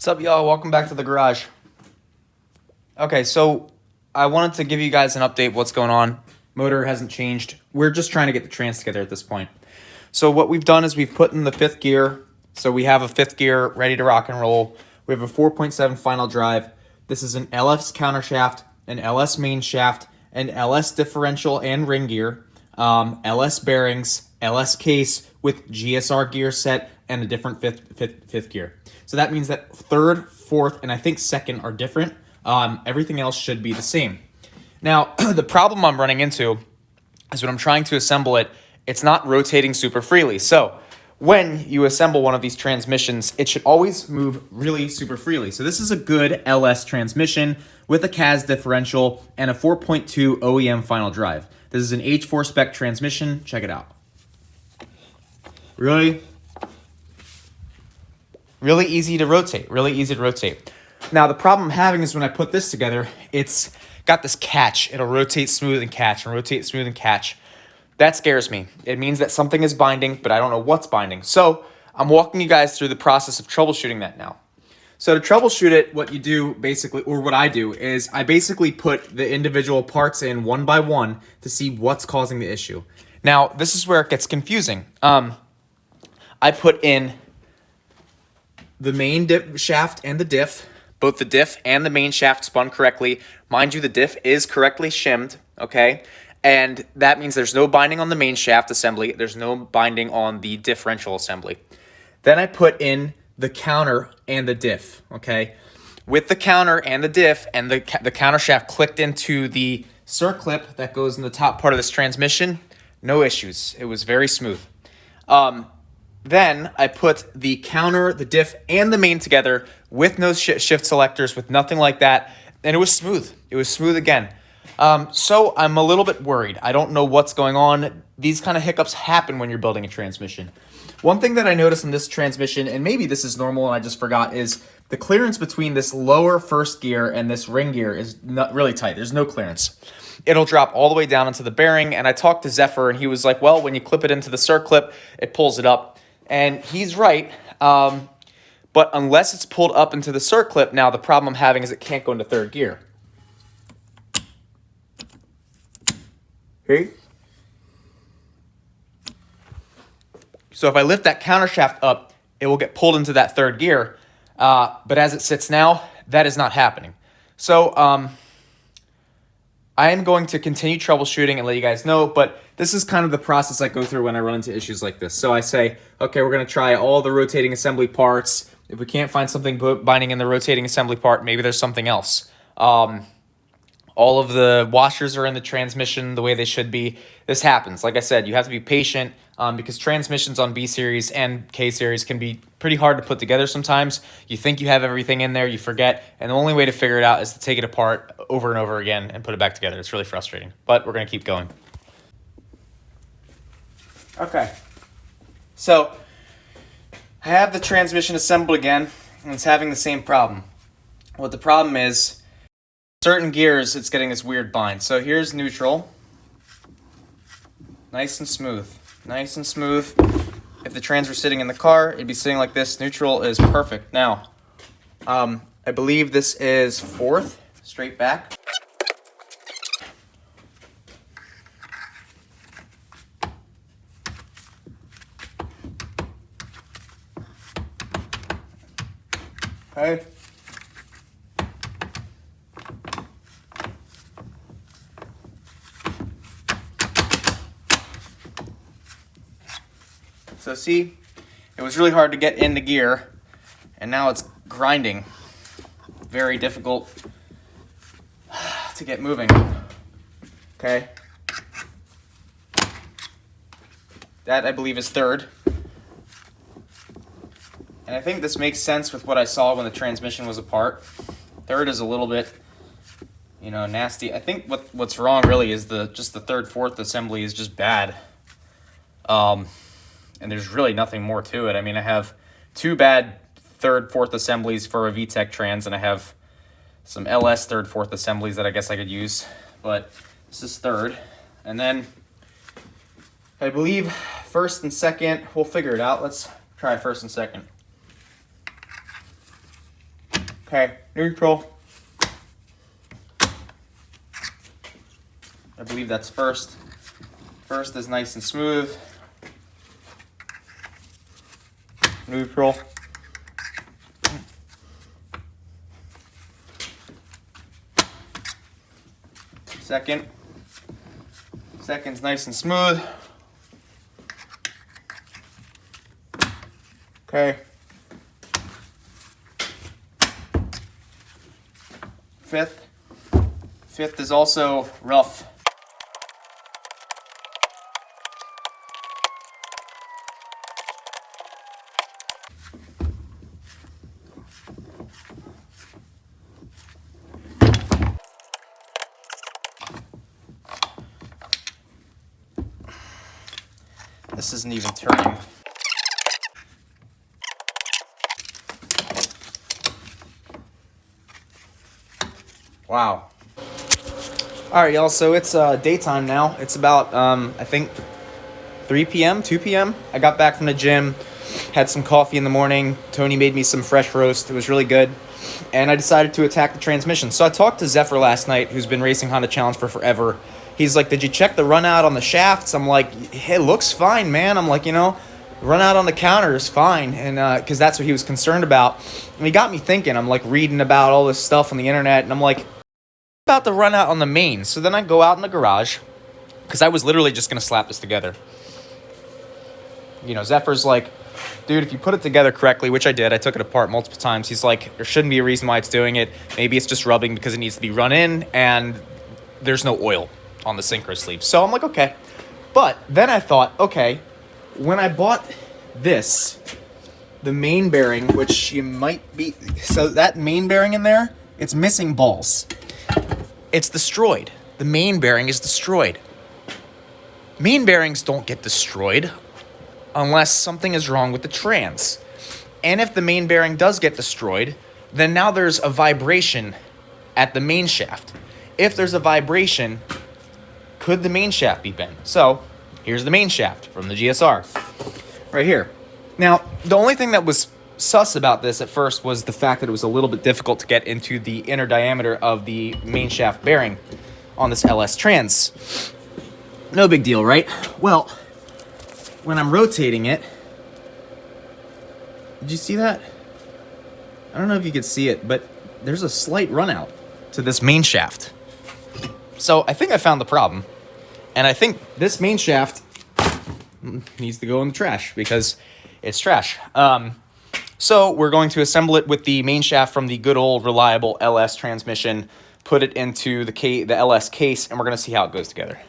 What's up, y'all? Welcome back to the garage. Okay, so I wanted to give you guys an update what's going on. Motor hasn't changed. We're just trying to get the trans together at this point. So what we've done is we've put in the fifth gear. So we have a fifth gear ready to rock and roll. We have a 4.7 final drive. This is an LS countershaft, an LS main shaft, an LS differential and ring gear, LS bearings, LS case with GSR gear set, and a different fifth gear. So that means that third, fourth, and I think second are different. Everything else should be the same. Now, the problem I'm running into is when I'm trying to assemble it, it's not rotating super freely. So when you assemble one of these transmissions, it should always move really super freely. So this is a good LS transmission with a CAS differential and a 4.2 OEM final drive. This is an H4 spec transmission. Check it out. Really easy to rotate, Now, the problem I'm having is when I put this together, it's got this catch. It'll rotate smooth and catch and rotate smooth and catch. That scares me. It means that something is binding, but I don't know what's binding. So I'm walking you guys through the process of troubleshooting that now. So to troubleshoot it, what you do basically, or what I do, is I basically put the individual parts in one by one to see what's causing the issue. Now, this is where it gets confusing. I put in the main shaft and the diff. Both the diff and the main shaft spun correctly. Mind you, the diff is correctly shimmed, okay? And that means there's no binding on the main shaft assembly. There's no binding on the differential assembly. Then I put in the counter and the diff, okay? With the counter and the diff and the counter shaft clicked into the circlip that goes in the top part of this transmission, no issues. It was very smooth. Then I put the counter, the diff, and the main together with no shift selectors, with nothing like that, and it was smooth. It was smooth again. So I'm a little bit worried. I don't know what's going on. These kind of hiccups happen when you're building a transmission. One thing that I noticed in this transmission, and maybe this is normal and I just forgot, is the clearance between this lower first gear and this ring gear is not really tight. There's no clearance. It'll drop all the way down into the bearing, and I talked to Zephyr, and he was like, well, when you clip it into the circlip, it pulls it up. And he's right, but unless it's pulled up into the circlip, now the problem I'm having is it can't go into third gear. Okay. So if I lift that counter shaft up, it will get pulled into that third gear, but as it sits now, that is not happening. So I am going to continue troubleshooting and let you guys know, but this is kind of the process I go through when I run into issues like this. So I say, okay, we're going to try all the rotating assembly parts. If we can't find something binding in the rotating assembly part, maybe there's something else. All of the washers are in the transmission the way they should be. This happens. Like I said, you have to be patient because transmissions on B series and K series can be pretty hard to put together sometimes. You think you have everything in there, you forget, and the only way to figure it out is to take it apart over and over again and put it back together. It's really frustrating, but we're going to keep going. Okay, so I have the transmission assembled again, and it's having the same problem. What the problem is, certain gears, it's getting this weird bind. So here's neutral. Nice and smooth. Nice and smooth. If the trans were sitting in the car, it'd be sitting like this. Neutral is perfect. Now, I believe this is fourth, straight back. Okay. So see, it was really hard to get into gear, and now it's grinding. Very difficult to get moving. Okay. That, I believe, is third. And I think this makes sense with what I saw when the transmission was apart. Third is a little bit, nasty. I think what's wrong really is just the third, fourth assembly is just bad. And there's really nothing more to it. I mean, I have two bad third, fourth assemblies for a VTEC trans, and I have some LS third, fourth assemblies that I guess I could use. But this is third. And then I believe first and second, we'll figure it out. Let's try first and second. Okay, neutral. I believe that's first. First is nice and smooth. Neutral. Second. Second's nice and smooth. Okay. Fifth. Fifth is also rough. This isn't even turning. Wow. All right, y'all. So it's daytime now. It's about I think 3 p.m., 2 p.m. I got back from the gym, had some coffee in the morning. Tony made me some fresh roast. It was really good. And I decided to attack the transmission. So I talked to Zephyr last night, who's been racing Honda Challenge for forever. He's like, did you check the run out on the shafts? I'm like, hey, it looks fine, man. I'm like, run out on the counter is fine. And because that's what he was concerned about. And he got me thinking. I'm like reading about all this stuff on the internet. And I'm like, about the run out on the main. So then I go out in the garage because I was literally just going to slap this together. Zephyr's like, dude, if you put it together correctly, which I did, I took it apart multiple times. He's like, there shouldn't be a reason why it's doing it. Maybe it's just rubbing because it needs to be run in and there's no oil on the synchro sleeve. So I'm like, okay. But then I thought, okay, when I bought this, the main bearing, which you might be, so that main bearing in there, it's missing balls. It's destroyed. The main bearing is destroyed. Main bearings don't get destroyed unless something is wrong with the trans. And if the main bearing does get destroyed, then now there's a vibration at the main shaft. If there's a vibration, could the main shaft be bent? So here's the main shaft from the GSR right here. Now, the only thing that was sus about this at first was the fact that it was a little bit difficult to get into the inner diameter of the main shaft bearing on this LS trans. No big deal, right? Well, when I'm rotating it, did you see that? I don't know if you could see it, but there's a slight run out to this main shaft. So I think I found the problem. And I think this main shaft needs to go in the trash because it's trash. So we're going to assemble it with the main shaft from the good old reliable LS transmission, put it into the LS case, and we're going to see how it goes together.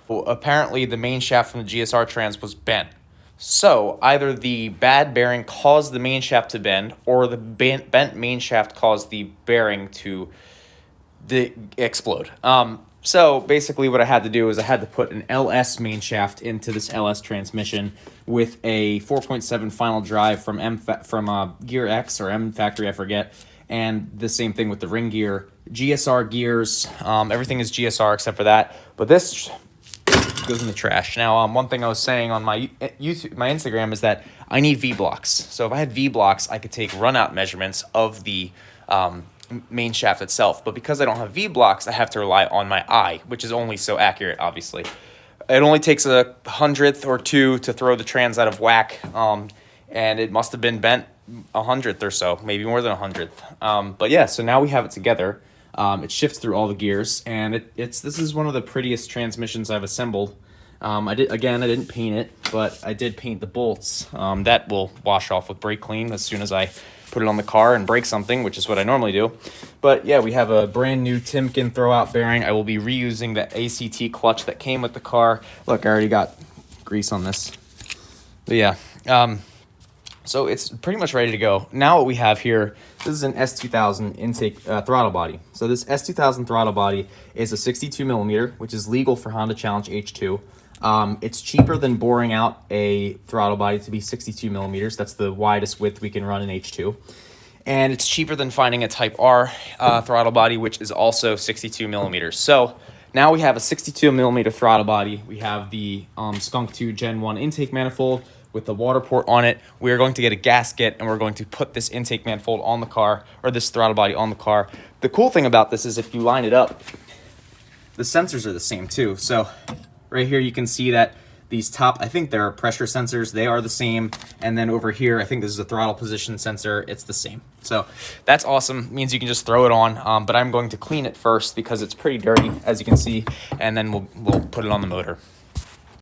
Well, apparently the main shaft from the GSR trans was bent. So either the bad bearing caused the main shaft to bend, or the bent main shaft caused the bearing to explode. So basically what I had to do is I had to put an LS main shaft into this LS transmission with a 4.7 final drive from Gear X or M Factory, I forget, and the same thing with the ring gear. GSR gears, everything is GSR except for that, but this goes in the trash. Now, one thing I was saying on my Instagram is that I need V-blocks. So if I had V-blocks, I could take runout measurements of the main shaft itself. But because I don't have V-blocks, I have to rely on my eye, which is only so accurate, obviously. It only takes a hundredth or two to throw the trans out of whack, and it must have been bent a hundredth or so, maybe more than a hundredth. But yeah, so now we have it together. It shifts through all the gears, and this is one of the prettiest transmissions I've assembled. I didn't paint it, but I did paint the bolts. That will wash off with brake clean as soon as I put it on the car and break something, which is what I normally do. But yeah, we have a brand new Timken throwout bearing. I will be reusing the ACT clutch that came with the car. Look, I already got grease on this. But yeah, so it's pretty much ready to go. Now what we have here, this is an S2000 intake throttle body. So this S2000 throttle body is a 62 millimeter, which is legal for Honda Challenge H2. It's cheaper than boring out a throttle body to be 62 millimeters. That's the widest width we can run in H2. And it's cheaper than finding a Type R throttle body, which is also 62 millimeters. So now we have a 62 millimeter throttle body. We have the Skunk 2 Gen 1 intake manifold with the water port on it. We are going to get a gasket, and we're going to put this intake manifold on the car, or this throttle body on the car. The cool thing about this is if you line it up, the sensors are the same too. So right here you can see that these top, I think they're pressure sensors, they are the same. And then over here, I think this is a throttle position sensor, it's the same. So that's awesome, means you can just throw it on, but I'm going to clean it first because it's pretty dirty, as you can see, and then we'll put it on the motor.